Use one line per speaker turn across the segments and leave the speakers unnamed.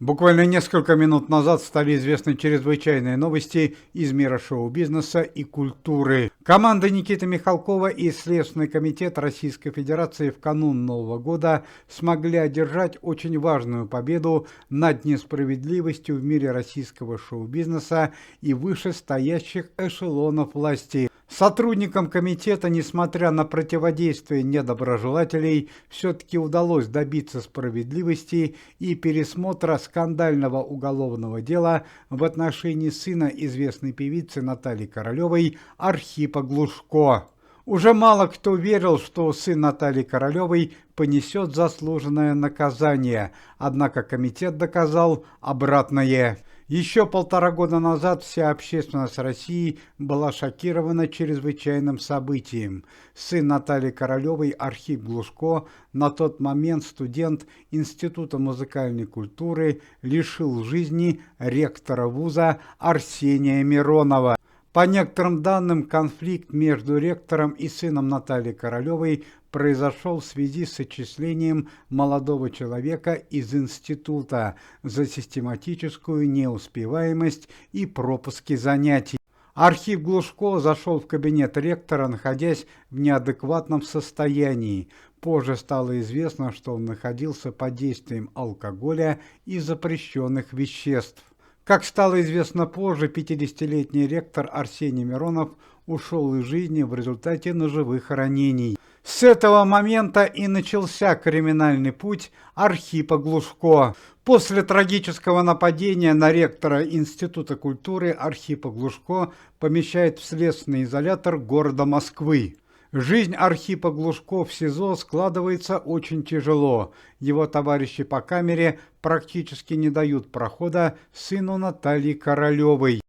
Буквально несколько минут назад стали известны чрезвычайные новости из мира шоу-бизнеса и культуры. Команда Никиты Михалкова и Следственный комитет Российской Федерации в канун Нового года смогли одержать очень важную победу над несправедливостью в мире российского шоу-бизнеса и вышестоящих эшелонов власти. Сотрудникам комитета, несмотря на противодействие недоброжелателей, все-таки удалось добиться справедливости и пересмотра скандального уголовного дела в отношении сына известной певицы Натальи Королевой Архипа Глушко. Уже мало кто верил, что сын Натальи Королевой понесет заслуженное наказание, однако комитет доказал обратное. Еще 1,5 года назад вся общественность России была шокирована чрезвычайным событием. Сын Натальи Королевой Архип Глушко, на тот момент студент Института музыкальной культуры, лишил жизни ректора вуза Арсения Миронова. По некоторым данным, конфликт между ректором и сыном Натальи Королевой произошел в связи с отчислением молодого человека из института за систематическую неуспеваемость и пропуски занятий. Архип Глушко зашел в кабинет ректора, находясь в неадекватном состоянии. Позже стало известно, что он находился под действием алкоголя и запрещенных веществ. Как стало известно позже, 50-летний ректор Арсений Миронов ушел из жизни в результате ножевых ранений. С этого момента и начался криминальный путь Архипа Глушко. После трагического нападения на ректора Института культуры Архипа Глушко помещают в следственный изолятор города Москвы. Жизнь Архипа Глушко в СИЗО складывается очень тяжело. Его товарищи по камере практически не дают прохода сыну Натальи Королевой.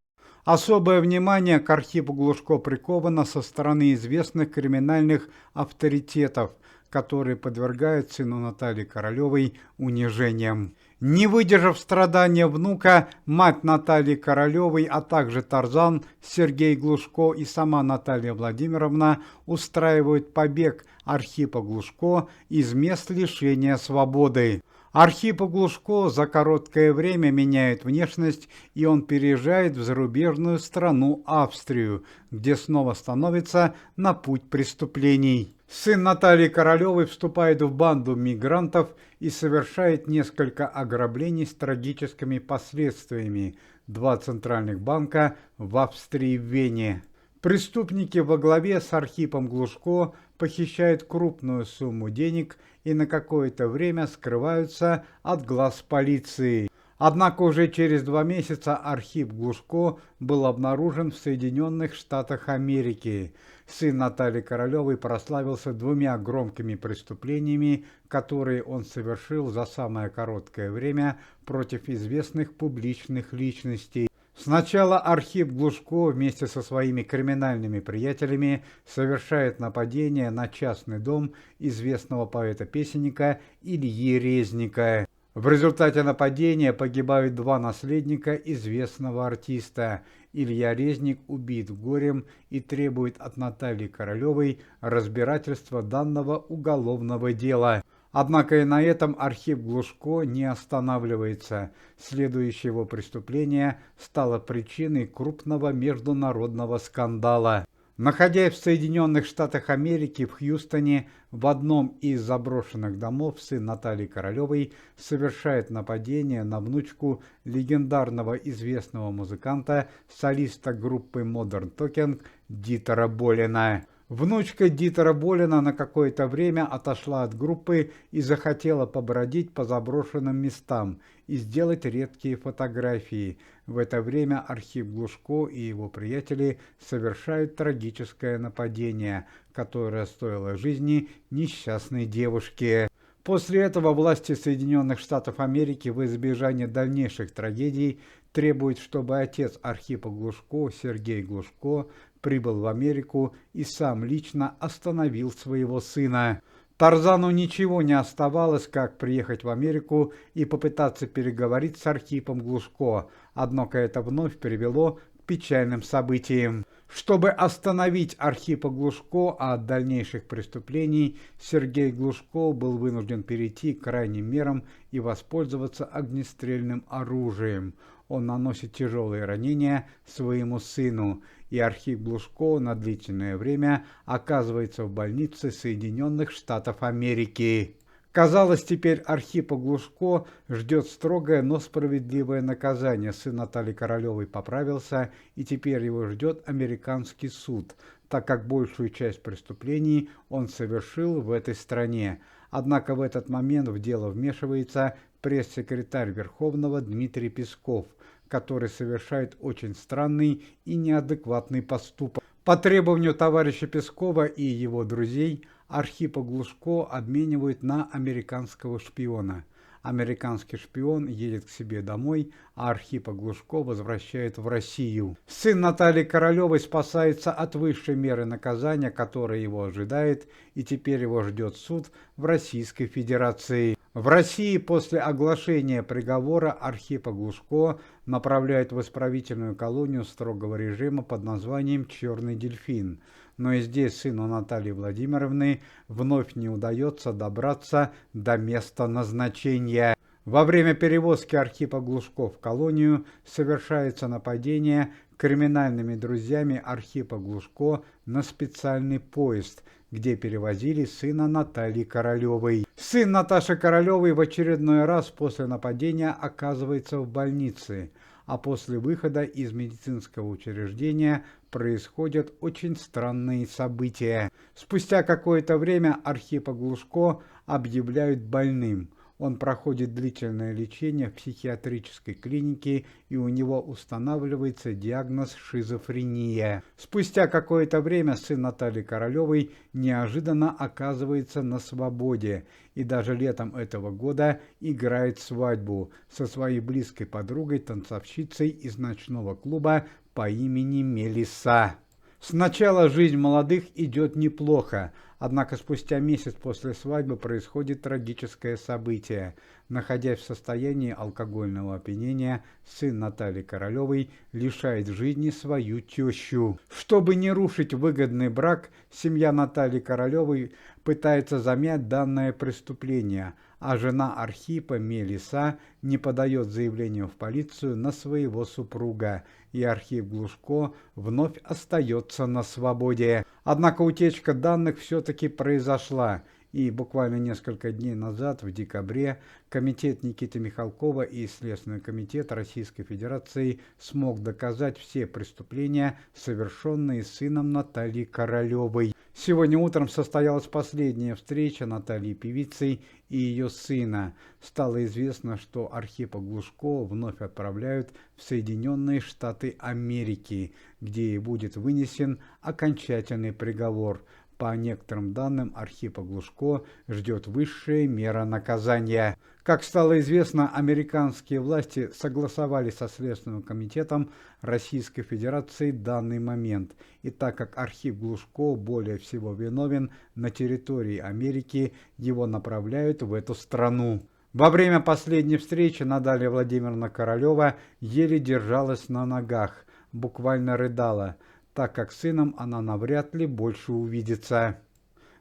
Особое внимание к Архипу Глушко приковано со стороны известных криминальных авторитетов, которые подвергают сыну Натальи Королевой унижениям. Не выдержав страдания внука, мать Натальи Королевой, а также Тарзан, Сергей Глушко и сама Наталья Владимировна устраивают побег Архипа Глушко из мест лишения свободы. Архипа Глушко за короткое время меняет внешность, и он переезжает в зарубежную страну Австрию, где снова становится на путь преступлений. Сын Натальи Королевой вступает в банду мигрантов и совершает несколько ограблений с трагическими последствиями. 2 центральных банка в Австрии и в Вене. Преступники во главе с Архипом Глушко похищают крупную сумму денег и на какое-то время скрываются от глаз полиции. Однако уже через 2 месяца Архип Глушко был обнаружен в Соединенных Штатах Америки. Сын Натальи Королевой прославился 2 громкими преступлениями, которые он совершил за самое короткое время против известных публичных личностей. Сначала Архип Глушко вместе со своими криминальными приятелями совершает нападение на частный дом известного поэта-песенника Ильи Резника. В результате нападения погибают 2 наследника известного артиста. Илья Резник убит горем и требует от Натальи Королевой разбирательства данного уголовного дела. Однако и на этом Архип Глушко не останавливается. Следующее его преступление стало причиной крупного международного скандала. Находясь в Соединенных Штатах Америки, в Хьюстоне, в одном из заброшенных домов сын Натальи Королевой совершает нападение на внучку легендарного известного музыканта, солиста группы Modern Talking Дитера Болина. Внучка Дитера Болина на какое-то время отошла от группы и захотела побродить по заброшенным местам и сделать редкие фотографии. В это время Архип Глушко и его приятели совершают трагическое нападение, которое стоило жизни несчастной девушке. После этого власти Соединенных Штатов Америки в избежание дальнейших трагедий требуют, чтобы отец Архипа Глушко, Сергей Глушко, прибыл в Америку и сам лично остановил своего сына. Тарзану ничего не оставалось, как приехать в Америку и попытаться переговорить с Архипом Глушко, однако это вновь привело к печальным событием. Чтобы остановить Архипа Глушко от дальнейших преступлений, Сергей Глушко был вынужден перейти к крайним мерам и воспользоваться огнестрельным оружием. Он наносит тяжелые ранения своему сыну, и Архип Глушко на длительное время оказывается в больнице Соединенных Штатов Америки. Казалось, теперь Архипа Глушко ждет строгое, но справедливое наказание. Сын Натальи Королевой поправился, и теперь его ждет американский суд, так как большую часть преступлений он совершил в этой стране. Однако в этот момент в дело вмешивается пресс-секретарь Верховного Дмитрий Песков, который совершает очень странный и неадекватный поступок. По требованию товарища Пескова и его друзей Архипа Глушко обменивают на американского шпиона. Американский шпион едет к себе домой, а Архипа Глушко возвращает в Россию. Сын Натальи Королевой спасается от высшей меры наказания, которая его ожидает, и теперь его ждет суд в Российской Федерации. В России после оглашения приговора Архипа Глушко направляют в исправительную колонию строгого режима под названием «Черный дельфин». Но и здесь сыну Натальи Владимировны вновь не удается добраться до места назначения. Во время перевозки Архипа Глушко в колонию совершается нападение криминальными друзьями Архипа Глушко на специальный поезд, где перевозили сына Натальи Королевой. Сын Наташи Королевой в очередной раз после нападения оказывается в больнице, а после выхода из медицинского учреждения происходят очень странные события. Спустя какое-то время Архипа Глушко объявляют больным. Он проходит длительное лечение в психиатрической клинике, и у него устанавливается диагноз шизофрения. Спустя какое-то время сын Натальи Королевой неожиданно оказывается на свободе, и даже летом этого года играет свадьбу со своей близкой подругой, танцовщицей из ночного клуба по имени Мелисса. Сначала жизнь молодых идет неплохо, однако спустя месяц после свадьбы происходит трагическое событие. Находясь в состоянии алкогольного опьянения, сын Натальи Королевой лишает жизни свою тещу. Чтобы не рушить выгодный брак, семья Натальи Королевой пытается замять данное преступление, а жена Архипа Мелисса не подает заявление в полицию на своего супруга, и Архип Глушко вновь остается на свободе. Однако утечка данных все-таки произошла, и буквально несколько дней назад, в декабре, комитет Никиты Михалкова и Следственный комитет Российской Федерации смог доказать все преступления, совершенные сыном Натальи Королевой. Сегодня утром состоялась последняя встреча Натальи Певицей и ее сына. Стало известно, что Архипа Глушко вновь отправляют в Соединенные Штаты Америки, где и будет вынесен окончательный приговор. По некоторым данным, Архипа Глушко ждет высшая мера наказания. Как стало известно, американские власти согласовали со Следственным комитетом Российской Федерации данный момент. И так как Архип Глушко более всего виновен на территории Америки, его направляют в эту страну. Во время последней встречи Наталья Владимировна Королева еле держалась на ногах, буквально рыдала, так как с сыном она навряд ли больше увидится.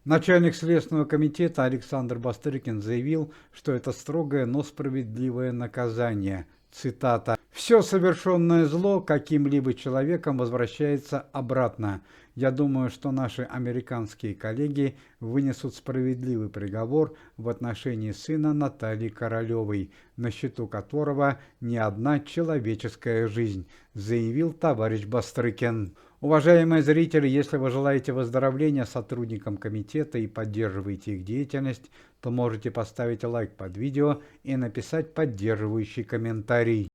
Начальник Следственного комитета Александр Бастрыкин заявил, что это строгое, но справедливое наказание. Цитата. «Все совершенное зло каким-либо человеком возвращается обратно. Я думаю, что наши американские коллеги вынесут справедливый приговор в отношении сына Натальи Королевой, на счету которого не одна человеческая жизнь», заявил товарищ Бастрыкин. Уважаемые зрители, если вы желаете выздоровления сотрудникам комитета и поддерживаете их деятельность, то можете поставить лайк под видео и написать поддерживающий комментарий.